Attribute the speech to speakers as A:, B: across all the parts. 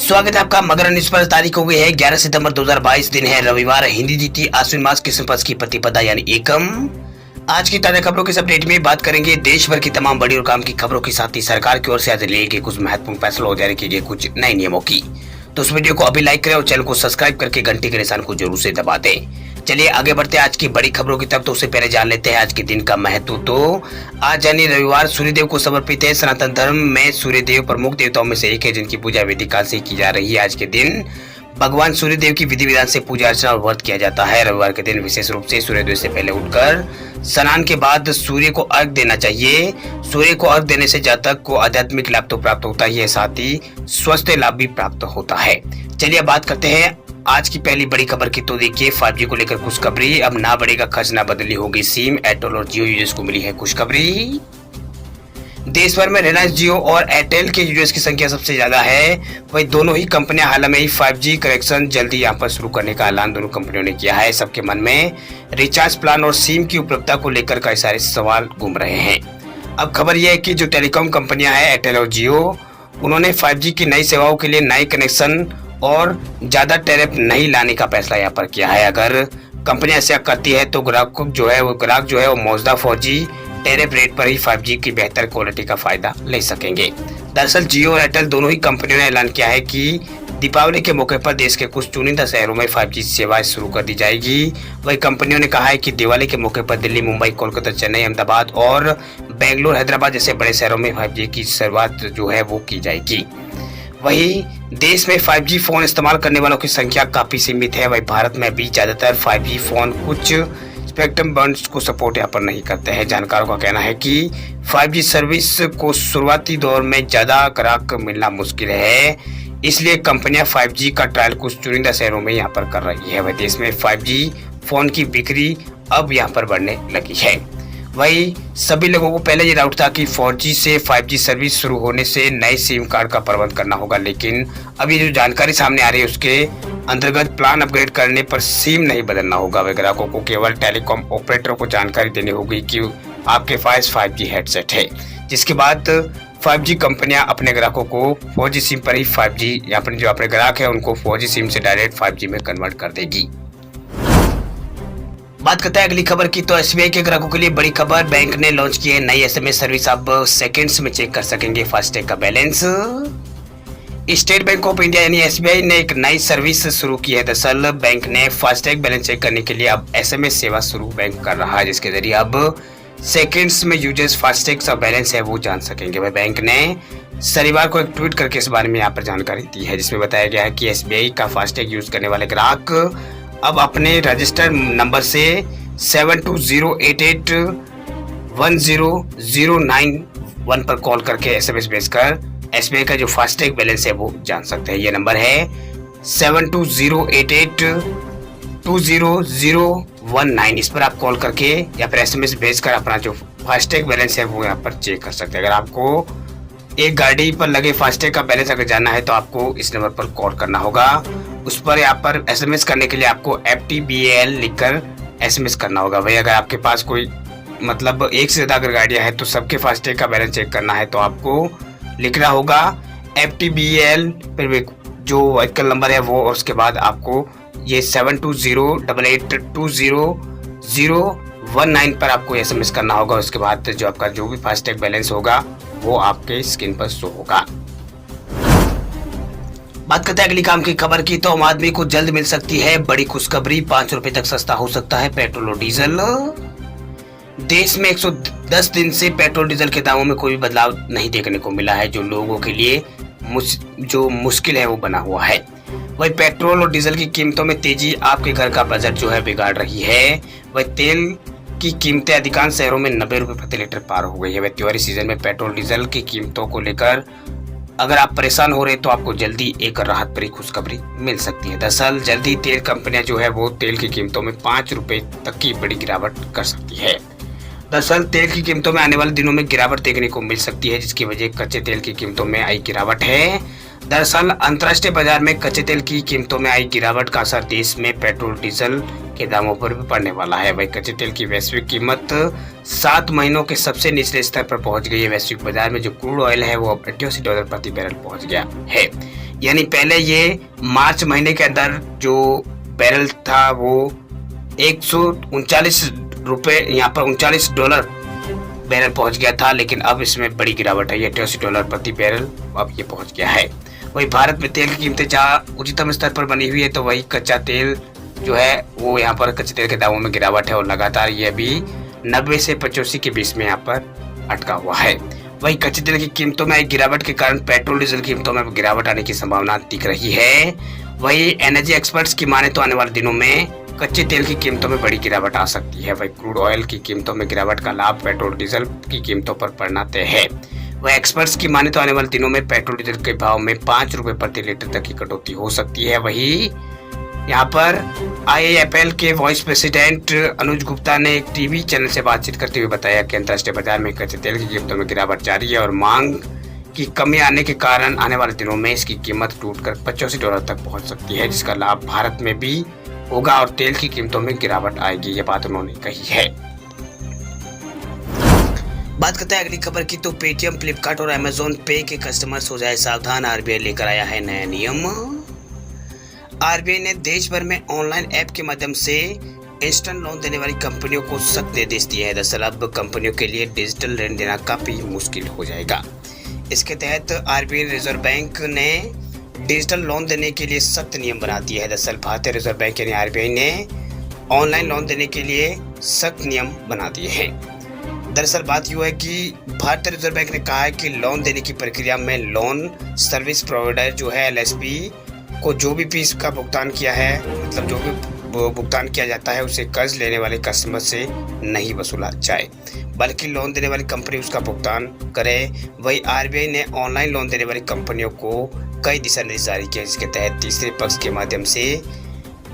A: स्वागत है आपका मगर न्यूज पर। तारीख हो गई है 11 सितंबर 2022, दिन है रविवार, हिंदी तिथि आश्विन मास कृष्ण पक्ष की प्रतिपदा यानी एकम। आज की ताजा खबरों के इस अपडेट में बात करेंगे देश भर की तमाम बड़ी और काम की खबरों के साथ ही सरकार की ओर से आज लिए गए कुछ महत्वपूर्ण फैसलों और जारी किए गए कुछ नए नियमों की। तो इस वीडियो को अभी लाइक करें और चैनल को सब्सक्राइब करके घंटी के निशान को जरूर से दबा दें। चलिए आगे बढ़ते हैं आज की बड़ी खबरों की तरफ। तो उससे पहले जान लेते हैं आज के दिन का महत्व। तो आज यानी रविवार सूर्यदेव को समर्पित है। सनातन धर्म में सूर्यदेव प्रमुख देवताओं में से एक है जिनकी पूजा वैदिक काल से की जा रही है। आज के दिन भगवान सूर्यदेव की विधि विधान से पूजा अर्चना और व्रत किया जाता है। रविवार के दिन विशेष रूप से सूर्योदय से पहले उठकर स्नान के बाद सूर्य को अर्घ देना चाहिए। सूर्य को अर्घ देने से जातक को आध्यात्मिक लाभ तो प्राप्त होता ही है, साथ ही स्वास्थ्य लाभ भी प्राप्त होता है। चलिए बात करते हैं आज की पहली बड़ी खबर की। तो देखिए 5G को लेकर खुशखबरी, अब ना बढ़ेगा खर्च ना बदली होगी सिम। एयरटेल और जियो यूजर्स को मिली है खुशखबरी। देश भर में रिलायंस जियो और एयरटेल के यूजर्स की संख्या सबसे ज्यादा है। वही दोनों ही कंपनियां हाल में ही 5G कनेक्शन जल्दी यहां पर शुरू करने का ऐलान दोनों कंपनियों ने किया है। सबके मन में रिचार्ज प्लान और सिम की उपलब्धता को लेकर कई सारे सवाल घूम रहे हैं। अब खबर यह है कि जो टेलीकॉम कंपनियां हैं एयरटेल और जियो, उन्होंने 5G की नई सेवाओं के लिए नए कनेक्शन और ज्यादा टैरिफ नहीं लाने का फैसला यहाँ पर किया है। अगर कंपनियां ऐसा करती है तो ग्राहक जो है वो मौजूदा 4G टैरिफ रेट पर ही 5G की बेहतर क्वालिटी का फायदा ले सकेंगे। दरअसल जियो और एयरटेल दोनों ही कंपनियों ने ऐलान किया है कि दीपावली के मौके पर देश के कुछ चुनिंदा शहरों में 5G सेवाएं शुरू कर दी जाएगी। वही कंपनियों ने कहा है कि दिवाली के मौके पर दिल्ली, मुंबई, कोलकाता, चेन्नई, अहमदाबाद और बेंगलुरु, हैदराबाद जैसे बड़े शहरों में 5G की शुरुआत जो है वो की जाएगी। वही देश में 5G फोन इस्तेमाल करने वालों की संख्या काफी सीमित है। वही भारत में भी ज्यादातर 5G फोन कुछ स्पेक्ट्रम बैंड्स को सपोर्ट यहाँ पर नहीं करते हैं। जानकारों का कहना है कि 5G सर्विस को शुरुआती दौर में ज्यादा ग्राहक मिलना मुश्किल है, इसलिए कंपनियां 5G का ट्रायल कुछ चुनिंदा शहरों में यहाँ पर कर रही है। वह देश में 5G फोन की बिक्री अब यहाँ पर बढ़ने लगी है। वही सभी लोगों को पहले ये डाउट था कि 4G से 5G सर्विस शुरू होने से नए सिम कार्ड का प्रबंध करना होगा, लेकिन अभी जो जानकारी सामने आ रही है उसके अंतर्गत प्लान अपग्रेड करने पर सिम नहीं बदलना होगा। वह ग्राहकों को केवल टेलीकॉम ऑपरेटरों को जानकारी देनी होगी कि आपके पास 5G हेडसेट है, जिसके बाद 5G कंपनियां अपने ग्राहकों को 4G सिम पर ही 5G या फिर जो अपने ग्राहक है उनको 4G सिम से डायरेक्ट 5G में कन्वर्ट कर देगी। बात करते हैं अगली खबर की। तो SBI के ग्राहकों के लिए बड़ी खबर, बैंक ने लॉन्च की है नई SMS सर्विस। अब सेकंड्स में चेक कर सकेंगे फास्टैग का balance. State bank of India यानी SBI ने एक नई सर्विस शुरू की है। दरअसल बैंक ने फास्टैग बैलेंस चेक करने के लिए अब SMS सेवा शुरू बैंक कर रहा है, जिसके जरिए अब सेकंड्स में यूजर्स फास्टैग का बैलेंस है वो जान सकेंगे। वह बैंक ने शनिवार को एक ट्वीट करके इस बारे में यहाँ पर जानकारी दी है, जिसमें बताया गया है कि SBI का फास्टैग यूज करने वाले ग्राहक अब अपने रजिस्टर्ड नंबर से 7208810091 पर कॉल करके SMS भेजकर SBI का जो फास्टैग बैलेंस है वो जान सकते हैं। ये नंबर है 7208820019। इस पर आप कॉल करके या फिर SMS भेजकर अपना जो फास्टैग बैलेंस है वो यहाँ पर चेक कर सकते हैं। अगर आपको एक गाड़ी पर लगे फास्टैग का बैलेंस अगर जानना है तो आपको इस नंबर पर कॉल करना होगा। उस पर यहाँ पर SMS करने के लिए आपको FTBAL लिखकर SMS करना होगा। भाई अगर आपके पास कोई मतलब एक से ज्यादा अगर गाड़ियां हैं तो सबके फास्टैग का बैलेंस चेक करना है तो आपको लिखना होगा FTBAL फिर जो व्हीकल नंबर है वो, और उसके बाद आपको ये 7208820019 पर आपको SMS करना होगा। उसके बाद जो आपका जो भी फास्टैग बैलेंस होगा वो आपके स्क्रीन पर शो होगा। बात करते हैं अगली काम की खबर की। तो आम आदमी को जल्द मिल सकती है बड़ी खुशखबरी, 5 रुपए तक सस्ता हो सकता है पेट्रोल और डीजल। देश में 110 दिन से पेट्रोल डीजल के दामों में कोई बदलाव नहीं देखने को मिला है, जो लोगों के लिए जो मुश्किल है वो बना हुआ है। वही पेट्रोल और डीजल की कीमतों में तेजी आपके घर का बजट जो है बिगाड़ रही है। वही तेल की कीमतें अधिकांश शहरों में 90 रुपए प्रति लीटर पार हो गई है। वह त्योहारी सीजन में पेट्रोल डीजल की कीमतों को लेकर अगर आप परेशान हो रहे तो आपको जल्दी एक राहत भरी खुशखबरी मिल सकती है। दरअसल जल्दी तेल कंपनियां जो है वो तेल की कीमतों में 5 रुपए तक की बड़ी गिरावट कर सकती है। दरअसल तेल की कीमतों में आने वाले दिनों में गिरावट देखने को मिल सकती है, जिसकी वजह कच्चे तेल की कीमतों में आई गिरावट है। दरअसल अंतर्राष्ट्रीय बाजार में कच्चे तेल की कीमतों में आई गिरावट का असर देश में पेट्रोल डीजल के दामों पर भी पड़ने वाला है। वही कच्चे तेल की वैश्विक कीमत 7 महीनों के सबसे निचले स्तर पर पहुंच गई है। वैश्विक बाजार में जो क्रूड ऑयल है वो अब $88 प्रति बैरल पहुंच गया है। यानी पहले ये मार्च महीने के अंदर जो बैरल था वो 139 रुपये, यहाँ पर $39 बैरल पहुंच गया था, लेकिन अब इसमें बड़ी गिरावट है, ये $88 प्रति बैरल अब ये पहुंच गया है। वही भारत में तेल की कीमतें जहाँ उच्चतम स्तर पर बनी हुई है, तो वही कच्चा तेल जो है वो यहाँ पर कच्चे तेल के दामों में गिरावट है और लगातार ये अभी 90 से 85 के बीच में यहाँ पर अटका हुआ है। वही कच्चे तेल की कीमतों में गिरावट के कारण पेट्रोल डीजल कीमतों में गिरावट आने की संभावना दिख रही है। वही एनर्जी एक्सपर्ट्स की माने तो आने वाले दिनों में कच्चे तेल की कीमतों में बड़ी गिरावट आ सकती है। वही क्रूड ऑयल की कीमतों में गिरावट का लाभ पेट्रोल डीजल की कीमतों पर पड़ना तय है। वह एक्सपर्ट्स की माने तो आने वाले दिनों में पेट्रोल डीजल के भाव में 5 रुपए प्रति लीटर तक की कटौती हो सकती है। वही यहाँ पर IIFL के वाइस प्रेसिडेंट अनुज गुप्ता ने एक टीवी चैनल से बातचीत करते हुए बताया कि अंतर्राष्ट्रीय बाजार में कच्चे तेल की कीमतों में गिरावट जारी है और मांग की कमी आने के कारण आने वाले दिनों में इसकी कीमत टूटकर $85 तक पहुंच सकती है, जिसका लाभ भारत में भी होगा और तेल की कीमतों में गिरावट आएगी, ये बात उन्होंने कही है। बात करते हैं अगली खबर की, तो पेटीएम, फ्लिपकार्ट और अमेजोन पे के कस्टमर्स हो जाए सावधान, आरबीआई लेकर आया है नया नियम। आरबीआई ने देश भर में ऑनलाइन ऐप के माध्यम से इंस्टेंट लोन देने वाली कंपनियों को सख्त निर्देश दिया है। दरअसल अब कंपनियों के लिए डिजिटल लेन देना काफी मुश्किल हो जाएगा। इसके तहत आरबीआई रिजर्व बैंक ने डिजिटल लोन देने के लिए सख्त नियम बना दिए है। दरअसल भारतीय रिजर्व बैंक यानी आरबीआई ने ऑनलाइन लोन देने के लिए सख्त नियम बना दिए हैं। दरअसल बात यूँ है कि भारतीय रिजर्व बैंक ने कहा है कि लोन देने की प्रक्रिया में लोन सर्विस प्रोवाइडर जो है LSP को जो भी फीस का भुगतान किया है, मतलब जो भी भुगतान किया जाता है उसे कर्ज लेने वाले कस्टमर से नहीं वसूला जाए, बल्कि लोन देने वाली कंपनी उसका भुगतान करे। वही आरबीआई ने ऑनलाइन लोन देने वाली कंपनियों को कई दिशा निर्देश जारी किए, जिसके तहत तीसरे पक्ष के माध्यम से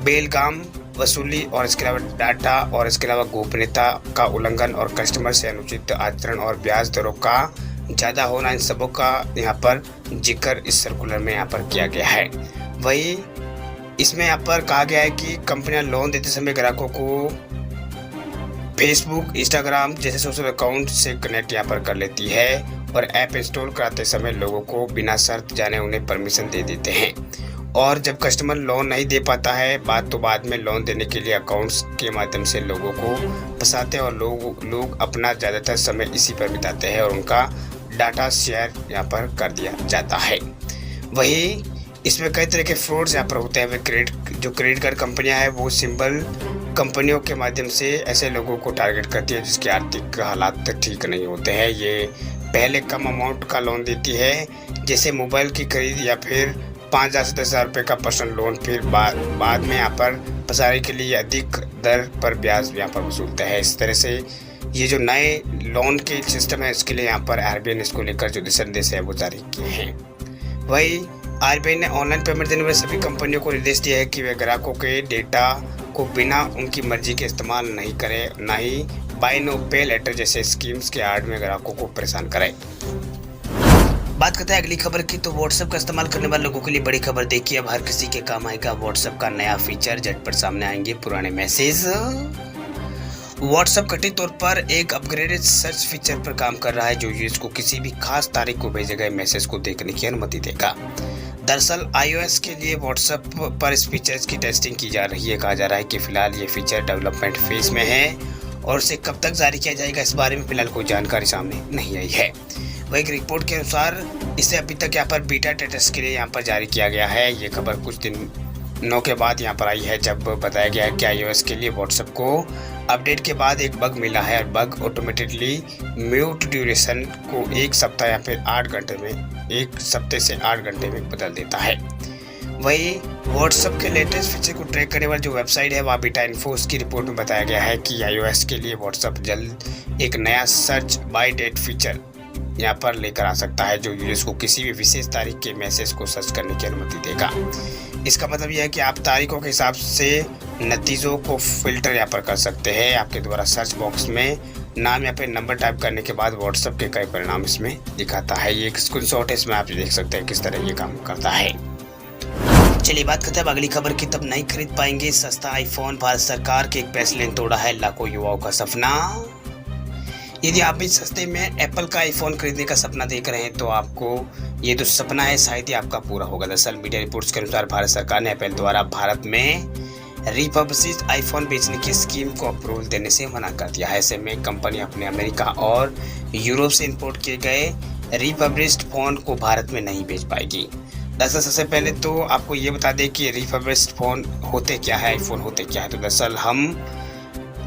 A: बेलगाम वसूली और इसके अलावा डाटा और इसके अलावा गोपनीयता का उल्लंघन और कस्टमर से अनुचित आचरण और ब्याज दरों का ज़्यादा होना, इन सबों का यहाँ पर जिक्र इस सर्कुलर में यहाँ पर किया गया है। वही इसमें यहाँ पर कहा गया है कि कंपनियां लोन देते समय ग्राहकों को फेसबुक, इंस्टाग्राम जैसे सोशल अकाउंट से कनेक्ट यहाँ पर कर लेती है और ऐप इंस्टॉल कराते समय लोगों को बिना शर्त जाने उन्हें परमिशन दे देते हैं। और जब कस्टमर लोन नहीं दे पाता है बाद में लोन देने के लिए अकाउंट्स के माध्यम से लोगों को फंसाते हैं और लोग अपना ज़्यादातर समय इसी पर बिताते हैं और उनका डाटा शेयर यहाँ पर कर दिया जाता है। वही इसमें कई तरह के फ्रॉड्स यहाँ पर होते हैं। क्रेडिट कार्ड कंपनियां हैं वो सिंबल कंपनियों के माध्यम से ऐसे लोगों को टारगेट करती है जिसके आर्थिक हालात ठीक नहीं होते हैं। ये पहले कम अमाउंट का लोन देती है, जैसे मोबाइल की खरीद या फिर 5,000 से 10,000 रुपये का पर्सनल लोन, फिर बाद में यहाँ पर पसारी के लिए अधिक दर पर ब्याज यहाँ पर वसूलता है। इस तरह से ये जो नए लोन के सिस्टम है इसके लिए यहाँ पर आरबीआई ने इसको लेकर जो दिशा निर्देश है वो जारी किए हैं। वही आरबीआई ने ऑनलाइन पेमेंट देने वाली सभी कंपनियों को निर्देश दिया है कि वे ग्राहकों के डेटा को बिना उनकी मर्जी के इस्तेमाल नहीं करें, ना ही बाय नो पे लेटर जैसे स्कीम्स के आड़ में ग्राहकों को परेशान करें। बात करते हैं अगली खबर की, तो व्हाट्सएप का इस्तेमाल करने वाले लोगों के लिए बड़ी खबर देखिए, अब हर किसी के काम आएगा व्हाट्सएप का नया फीचर। झटपट सामने आएंगे पुराने मैसेज। व्हाट्सएप कथित तौर पर एक अपग्रेडेड सर्च फीचर पर काम कर रहा है जो यूजर्स को किसी भी खास तारीख को भेजे गए मैसेज को देखने की अनुमति देगा। दरअसल iOS के लिए व्हाट्सएप पर इस फीचर की टेस्टिंग की जा रही है। कहा जा रहा है कि फिलहाल ये फीचर डेवलपमेंट फेज में है और इसे कब तक जारी किया जाएगा इस बारे में फिलहाल कोई जानकारी सामने नहीं आई है। वही एक रिपोर्ट के अनुसार इसे अभी तक यहाँ पर बीटा टेस्ट के लिए यहाँ पर जारी किया गया है। ये खबर कुछ दिनों के बाद यहाँ पर आई है जब बताया गया है कि iOS के लिए व्हाट्सएप को अपडेट के बाद एक बग मिला है और बग ऑटोमेटिकली म्यूट ड्यूरेशन को 1 सप्ताह या फिर 8 घंटे में 1 हफ्ते से 8 घंटे में बदल देता है। वही व्हाट्सएप के लेटेस्ट फीचर को ट्रैक करने वाली जो वेबसाइट है वह बीटा इन्फो, उसकी रिपोर्ट में बताया गया है कि iOS के लिए व्हाट्सएप जल्द एक नया सर्च बाय डेट फीचर यहाँ पर लेकर आ सकता है जो यूजर्स को किसी भी विशेष तारीख के मैसेज को सर्च करने की अनुमति देगा। इसका मतलब यह है कि आप तारीखों के हिसाब से नतीजों को फिल्टर यहाँ पर कर सकते हैं। आपके द्वारा सर्च बॉक्स में नाम या फिर नंबर टाइप करने के बाद व्हाट्सएप के कई परिणाम इसमें दिखाता है। ये एक स्क्रीनशॉट है, इसमें आप देख सकते हैं किस तरह ये काम करता है। चलिए बात करते हैं अगली खबर की, तब नहीं खरीद पाएंगे सस्ता आईफोन, भारत सरकार के एक फैसले ने तोड़ा है लाखों युवाओं का सपना। यदि आप भी सस्ते में एप्पल का आईफोन खरीदने का सपना देख रहे हैं तो आपको ये जो सपना है शायद ही आपका पूरा होगा। दरअसल मीडिया रिपोर्ट्स के अनुसार भारत सरकार ने एप्पल द्वारा भारत में रिपब्लिश्ड आईफोन बेचने की स्कीम को अप्रूवल देने से मना कर दिया है। ऐसे में कंपनी अपने अमेरिका और यूरोप से इंपोर्ट किए गए रिपब्लिश्ड फोन को भारत में नहीं बेच पाएगी। दरअसल सबसे पहले तो आपको ये बता दें कि रिपब्लिश्ड फोन होते क्या है, आईफोन होते क्या है। तो दरअसल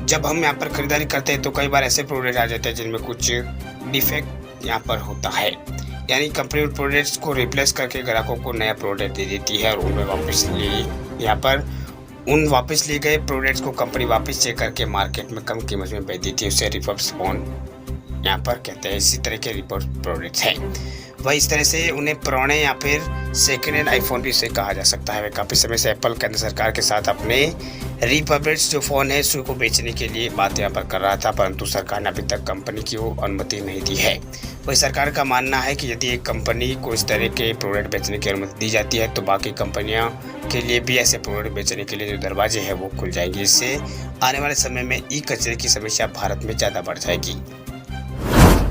A: जब हम यहाँ पर खरीदारी करते हैं तो कई बार ऐसे प्रोडक्ट आ जाते हैं जिनमें कुछ डिफेक्ट यहाँ पर होता है, यानी कंपनी प्रोडक्ट्स को रिप्लेस करके ग्राहकों को नया प्रोडक्ट दे देती है और उनमें वापस लिए गए प्रोडक्ट्स को कंपनी वापस चेक करके मार्केट में कम कीमत में बेच देती है। उसे रिपब्लिश्ड फोन यहाँ पर कहते हैं। इसी तरह के रिपोर्ट प्रोडक्ट्स हैं वही इस तरह से उन्हें पुराने या फिर सेकेंड हैंड आईफोन भी इसे कहा जा सकता है। काफ़ी समय से एप्पल केंद्र सरकार के साथ अपने रिपब्लिश्ड जो फ़ोन है उसको बेचने के लिए बात यहाँ पर कर रहा था, परंतु सरकार ने अभी तक कंपनी की वो अनुमति नहीं दी है। वही सरकार का मानना है कि यदि एक कंपनी को इस तरह के प्रोडक्ट बेचने की अनुमति दी जाती है तो बाकी कंपनियों के लिए भी ऐसे प्रोडक्ट बेचने के लिए जो दरवाजे हैं वो खुल जाएंगे। इससे आने वाले समय में ई कचरे की समस्या भारत में ज़्यादा बढ़ जाएगी।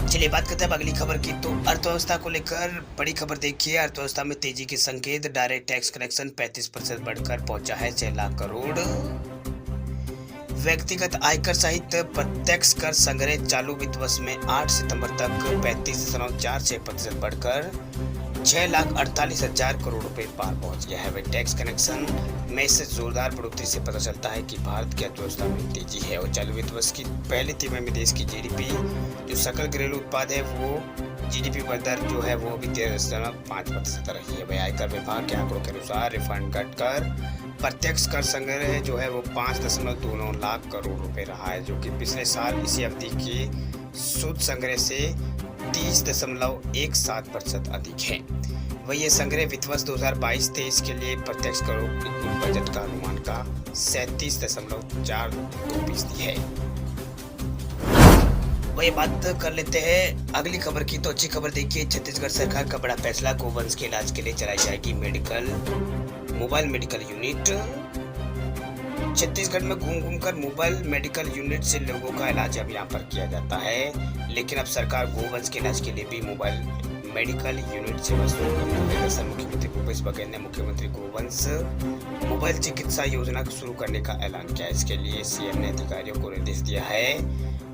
A: चलिए बात करते हैं अगली खबर की। तो अर्थव्यवस्था को लेकर बड़ी खबर देखिए। अर्थव्यवस्था में तेजी के संकेत। डायरेक्ट टैक्स कलेक्शन 35% बढ़कर पहुंचा है 6 लाख करोड़। व्यक्तिगत आयकर सहित प्रत्यक्ष कर संग्रह चालू वित्त वर्ष में 8 सितंबर तक 35.46% बढ़कर 6,48,000 करोड़ रुपए पार पहुंच गया है। वह टैक्स कलेक्शन में इससे जोरदार बढ़ोतरी से पता चलता है कि भारत की अर्थव्यवस्था में तेजी है और चालू वित्त वर्ष की पहले तिमाही में देश की जीडीपी जो सकल घरेलू उत्पाद है वो जीडीपी पर दर जो है वो भी 13.5% रही है। वह आयकर विभाग के आंकड़ों के अनुसार रिफंड घटकर प्रत्यक्ष कर संग्रह जो है वो 5.29 लाख करोड़ रुपए रहा है, जो कि पिछले साल इसी अवधि के शुद्ध संग्रह से 30.17% अधिक है। वही ये संग्रह वित्त वर्ष 2022-23 के लिए प्रत्यक्ष करों के कुल बजट का अनुमान का 37.42% है। वही बात कर लेते हैं अगली खबर की। तो अच्छी खबर देखिए, छत्तीसगढ़ सरकार का बड़ा फैसला। गोवंश के इलाज के लिए चलाई जाएगी मोबाइल मेडिकल यूनिट। छत्तीसगढ़ में घूम कर मोबाइल मेडिकल यूनिट से लोगों का इलाज अब यहाँ पर किया जाता है, लेकिन अब सरकार गोवंश के इलाज के लिए भी मोबाइल मेडिकल यूनिट सेवा शुरू कर रही है। दरअसल मुख्यमंत्री भूपेश बघेल ने मुख्यमंत्री गोवंश मोबाइल चिकित्सा योजना शुरू करने का ऐलान किया। इसके लिए सीएम ने अधिकारियों को निर्देश दिया है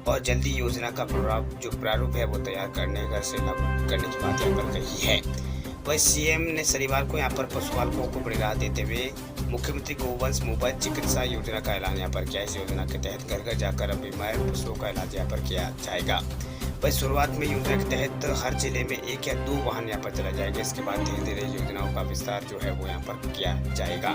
A: और जल्दी योजना का प्रारूप है वो तैयार करने से लागू करने की बात यहाँ पर कही है। वही सीएम ने शनिवार को यहाँ पर पशुपालकों को बड़ी राहत देते हुए मुख्यमंत्री गोवंश मोबाइल चिकित्सा योजना का ऐलान यहाँ पर किया। इस योजना के तहत घर घर जाकर अब बीमार पशुओं का इलाज यहाँ पर किया जाएगा। वही शुरुआत में योजना के तहत हर जिले में 1 या 2 वाहन यहाँ पर चला जाएगा। इसके बाद धीरे धीरे योजनाओं का विस्तार जो है वो यहाँ पर किया जाएगा।